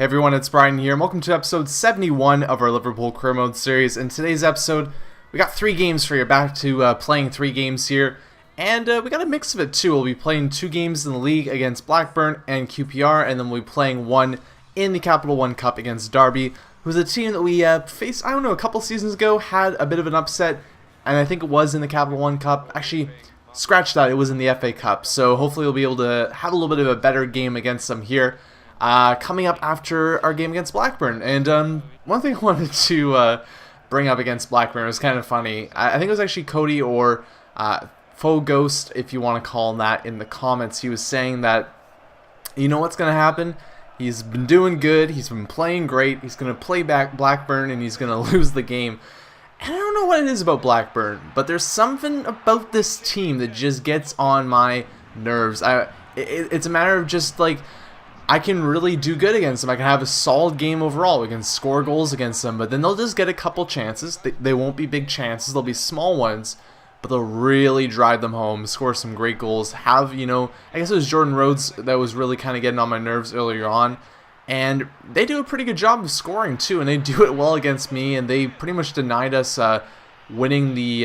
Hey everyone, it's Brian here, and welcome to episode 71 of our Liverpool Career Mode series. In today's episode, we got 3 games for you, back to playing 3 games here, and we got a mix of it too. We'll be playing 2 games in the league against Blackburn and QPR, and then we'll be playing 1 in the Capital One Cup against Derby, who's a team that we faced, I don't know, a couple seasons ago, had a bit of an upset, and I think it was in the Capital One Cup. Actually, scratch that, it was in the FA Cup, so hopefully we'll be able to have a little bit of a better game against them here. Coming up after our game against Blackburn. And one thing I wanted to bring up against Blackburn was kind of funny. I think it was actually Cody or Faux Ghost, if you want to call him that, in the comments. He was saying that, you know what's going to happen? He's been doing good. He's been playing great. He's going to play back Blackburn and he's going to lose the game. And I don't know what it is about Blackburn, but there's something about this team that just gets on my nerves. It's a matter of just like, I can really do good against them. I can have a solid game overall. We can score goals against them, but then they'll just get a couple chances. They won't be big chances. They'll be small ones, but they'll really drive them home, score some great goals. I guess it was Jordan Rhodes that was really kind of getting on my nerves earlier on. And they do a pretty good job of scoring too, and they do it well against me, and they pretty much denied us winning the,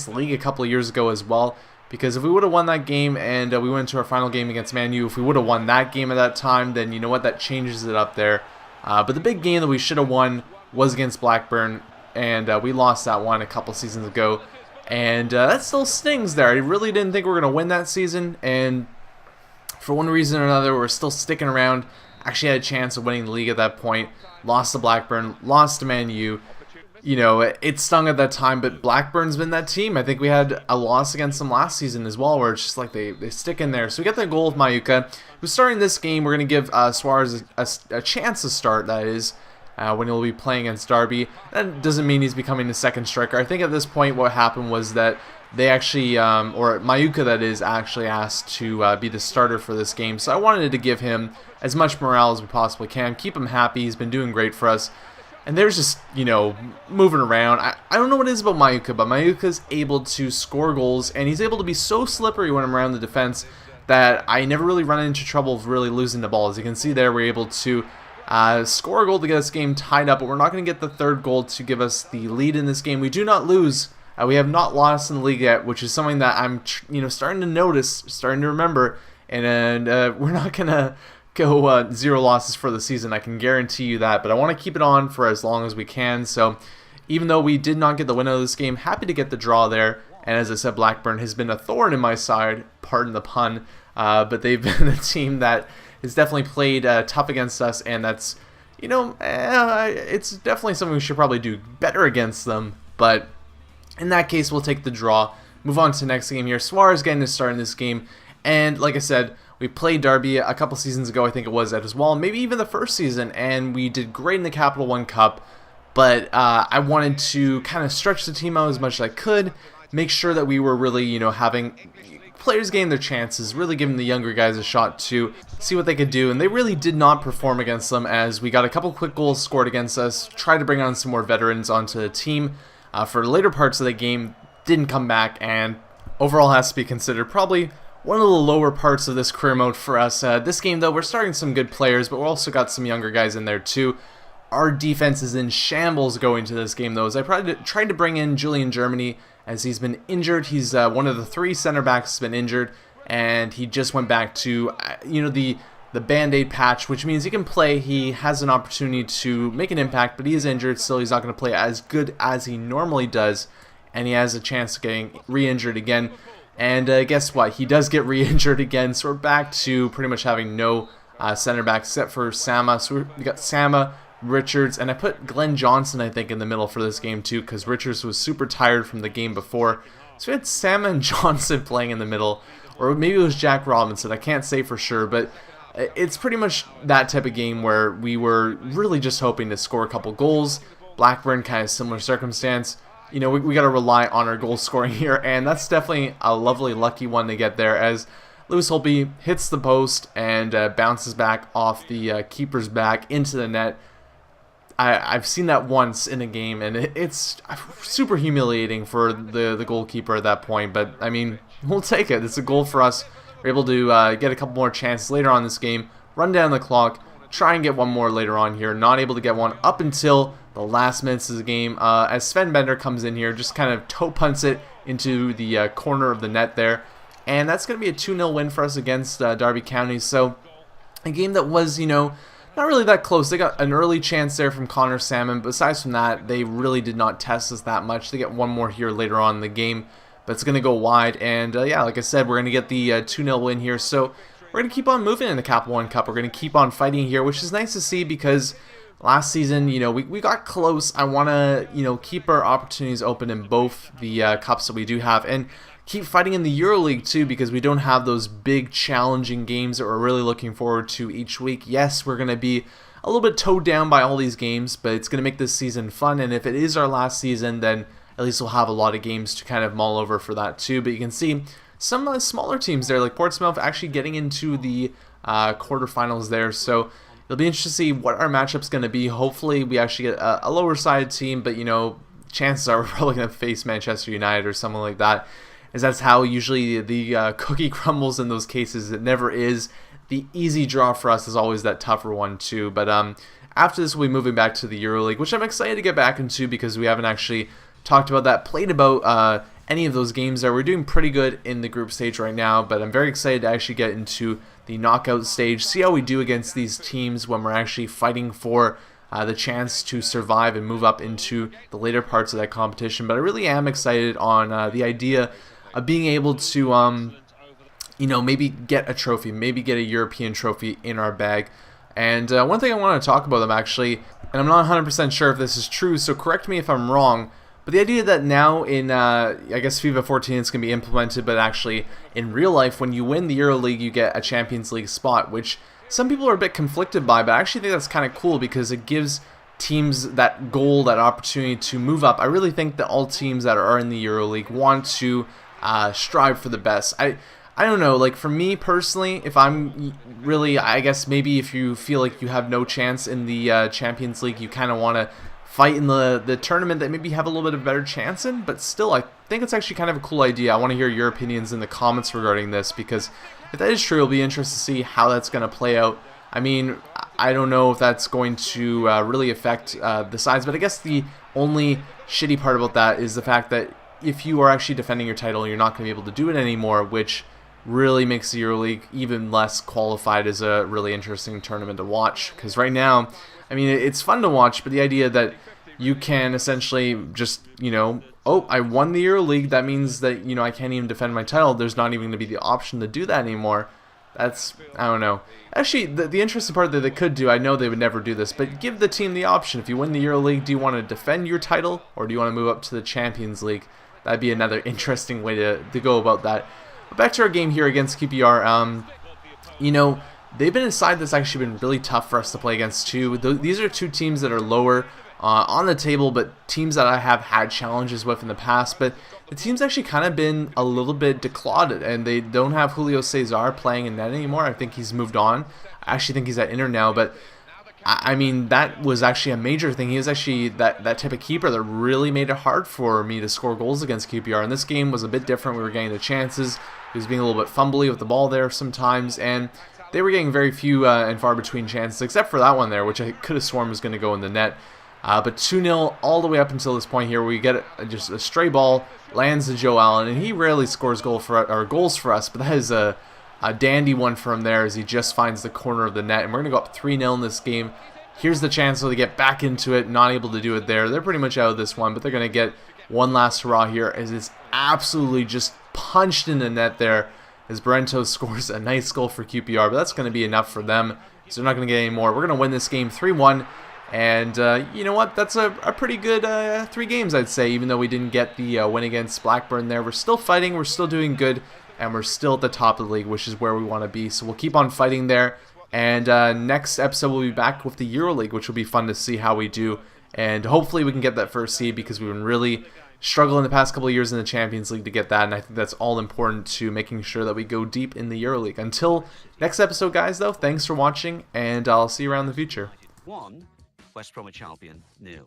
league a couple of years ago as well. Because if we would have won that game and we went to our final game against Man U, if we would have won that game at that time, then you know what, that changes it up there. But the big game that we should have won was against Blackburn, and we lost that one a couple seasons ago. And that still stings there. I really didn't think we were going to win that season, and for one reason or another, we're still sticking around. Actually had a chance of winning the league at that point. Lost to Blackburn, lost to Man U. You know, it stung at that time, but Blackburn's been that team. I think we had a loss against them last season as well, where it's just like they stick in there. So we get the goal of Mayuka, who's starting this game. We're going to give Suarez a chance to start, that is, when he'll be playing against Derby. That doesn't mean he's becoming the second striker. I think at this point what happened was that they actually, or Mayuka that is, actually asked to be the starter for this game. So I wanted to give him as much morale as we possibly can, keep him happy. He's been doing great for us. And there's just, moving around. I don't know what it is about Mayuka, but Mayuka's able to score goals, and he's able to be so slippery when I'm around the defense that I never really run into trouble of really losing the ball. As you can see there, we're able to score a goal to get this game tied up, but we're not going to get the third goal to give us the lead in this game. We do not lose. We have not lost in the league yet, which is something that I'm, starting to notice, starting to remember, and we're not going to go 0 losses for the season, I can guarantee you that, but I want to keep it on for as long as we can. So even though we did not get the win of this game, happy to get the draw there. And as I said, Blackburn has been a thorn in my side, pardon the pun, but they've been a team that has definitely played tough against us, and that's, it's definitely something we should probably do better against them. But in that case, we'll take the draw, move on to the next game here. Suarez getting to start in this game, and like I said, we played Derby a couple seasons ago, I think it was, as well, maybe even the first season, and we did great in the Capital One Cup, but I wanted to kind of stretch the team out as much as I could, make sure that we were really, having players gain their chances, really giving the younger guys a shot to see what they could do, and they really did not perform against them, as we got a couple quick goals scored against us, tried to bring on some more veterans onto the team for later parts of the game, didn't come back, and overall has to be considered probably one of the lower parts of this career mode for us. This game, though, we're starting some good players, but we're also got some younger guys in there, too. Our defense is in shambles going to this game, though, as I tried to bring in Julien Germany, as he's been injured. He's one of the 3 center backs has been injured, and he just went back to, the Band-Aid patch, which means he can play. He has an opportunity to make an impact, but he is injured, still he's not going to play as good as he normally does, and he has a chance of getting re-injured again. And guess what? He does get re-injured again, so we're back to pretty much having no center backs except for Sama. So we got Sama, Richards, and I put Glenn Johnson, I think, in the middle for this game too, because Richards was super tired from the game before. So we had Sama and Johnson playing in the middle, or maybe it was Jack Robinson. I can't say for sure, but it's pretty much that type of game where we were really just hoping to score a couple goals. Blackburn, kind of similar circumstance. We got to rely on our goal scoring here, and that's definitely a lovely, lucky one to get there, as Lewis Holtby hits the post and bounces back off the keeper's back into the net. I've seen that once in a game, and it's super humiliating for the goalkeeper at that point, but, I mean, we'll take it. It's a goal for us. We're able to get a couple more chances later on in this game, run down the clock, try and get one more later on here. Not able to get one up until the last minutes of the game, as Sven Bender comes in here, just kind of toe punts it into the corner of the net there. And that's going to be a 2-0 win for us against Derby County. So a game that was, you know, not really that close. They got an early chance there from Connor Salmon, but aside from that, they really did not test us that much. They get one more here later on in the game, but it's going to go wide. And yeah, like I said, we're going to get the 2-0 win here. So we're going to keep on moving in the Capital One Cup. We're going to keep on fighting here, which is nice to see because last season, you know, we got close. I want to, you know, keep our opportunities open in both the cups that we do have, and keep fighting in the EuroLeague too, because we don't have those big challenging games that we're really looking forward to each week. Yes, we're going to be a little bit towed down by all these games, but it's going to make this season fun, and if it is our last season, then at least we'll have a lot of games to kind of mull over for that too. But you can see some smaller teams there, like Portsmouth, actually getting into the quarterfinals there, so it'll be interesting to see what our matchup's going to be. Hopefully we actually get a lower side team, but you know, chances are we're probably going to face Manchester United or something like that, as that's how usually the cookie crumbles in those cases. It never is. The easy draw for us is always that tougher one too. But after this, we'll be moving back to the EuroLeague, which I'm excited to get back into because we haven't actually talked about that, played about any of those games there. We're doing pretty good in the group stage right now, but I'm very excited to actually get into the knockout stage, see how we do against these teams when we're actually fighting for the chance to survive and move up into the later parts of that competition. But I really am excited on the idea of being able to, you know, maybe get a trophy, maybe get a European trophy in our bag. And one thing I want to talk about them actually, and I'm not 100% sure if this is true, so correct me if I'm wrong, but the idea that now in, I guess FIFA 14 it's going to be implemented, but actually in real life, when you win the EuroLeague, you get a Champions League spot, which some people are a bit conflicted by, but I actually think that's kind of cool because it gives teams that goal, that opportunity to move up. I really think that all teams that are in the EuroLeague want to strive for the best. I don't know, like for me personally, if I'm really, I guess maybe if you feel like you have no chance in the Champions League, you kind of want to fight in the tournament that maybe have a little bit of a better chance in, but still I think it's actually kind of a cool idea. I want to hear your opinions in the comments regarding this, because if that is true, it'll be interesting to see how that's going to play out. I mean, I don't know if that's going to really affect the sides, but I guess the only shitty part about that is the fact that if you are actually defending your title, you're not going to be able to do it anymore, which really makes the EuroLeague even less qualified as a really interesting tournament to watch. Because right now, I mean, it's fun to watch, but the idea that you can essentially just, you know, oh, I won the EuroLeague, that means that, you know, I can't even defend my title. There's not even going to be the option to do that anymore. That's, I don't know. Actually, the interesting part that they could do, I know they would never do this, but give the team the option. If you win the EuroLeague, do you want to defend your title, or do you want to move up to the Champions League? That'd be another interesting way to go about that. But back to our game here against QPR, you know, they've been a side that's actually been really tough for us to play against too. These are two teams that are lower on the table, but teams that I have had challenges with in the past. But the team's actually kind of been a little bit declawed, and they don't have Julio Cesar playing in net anymore. I think he's moved on. I actually think he's at Inter now, but I mean, that was actually a major thing. He was actually that type of keeper that really made it hard for me to score goals against QPR. And this game was a bit different. We were getting the chances. He was being a little bit fumbly with the ball there sometimes, and they were getting very few and far between chances, except for that one there, which I could have sworn was going to go in the net. But 2-0 all the way up until this point here. We get just a stray ball, lands to Joe Allen, and he rarely scores goals for us, but that is a dandy one for him there as he just finds the corner of the net. And we're going to go up 3-0 in this game. Here's the chance to get back into it, not able to do it there. They're pretty much out of this one, but they're going to get one last hurrah here as it's absolutely just punched in the net there as Barrentos scores a nice goal for QPR, but that's going to be enough for them, so they're not going to get any more. We're going to win this game 3-1, and you know what? That's a pretty good 3 games, I'd say, even though we didn't get the win against Blackburn there. We're still fighting, we're still doing good, and we're still at the top of the league, which is where we want to be, so we'll keep on fighting there. And next episode we'll be back with the EuroLeague, which will be fun to see how we do, and hopefully we can get that first seed, because we've been really struggling the past couple of years in the Champions League to get that, and I think that's all important to making sure that we go deep in the EuroLeague. Until next episode, guys, though, thanks for watching, and I'll see you around the future. 1, West Bromwich Albion 0.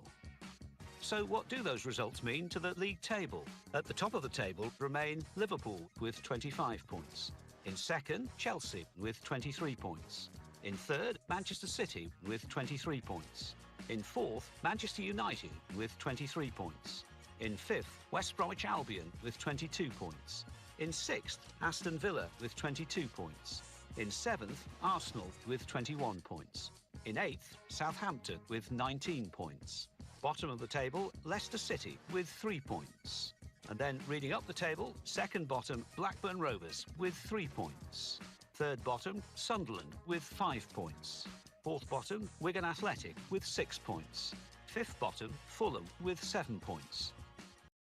So what do those results mean to the league table? At the top of the table remain Liverpool with 25 points. In second, Chelsea with 23 points. In third, Manchester City with 23 points. In fourth, Manchester United with 23 points. In fifth, West Bromwich Albion with 22 points. In sixth, Aston Villa with 22 points. In seventh, Arsenal with 21 points. In eighth, Southampton with 19 points. Bottom of the table, Leicester City with 3 points. And then reading up the table, second bottom, Blackburn Rovers with 3 points. Third bottom, Sunderland with 5 points. Fourth bottom, Wigan Athletic with 6 points. Fifth bottom, Fulham with 7 points.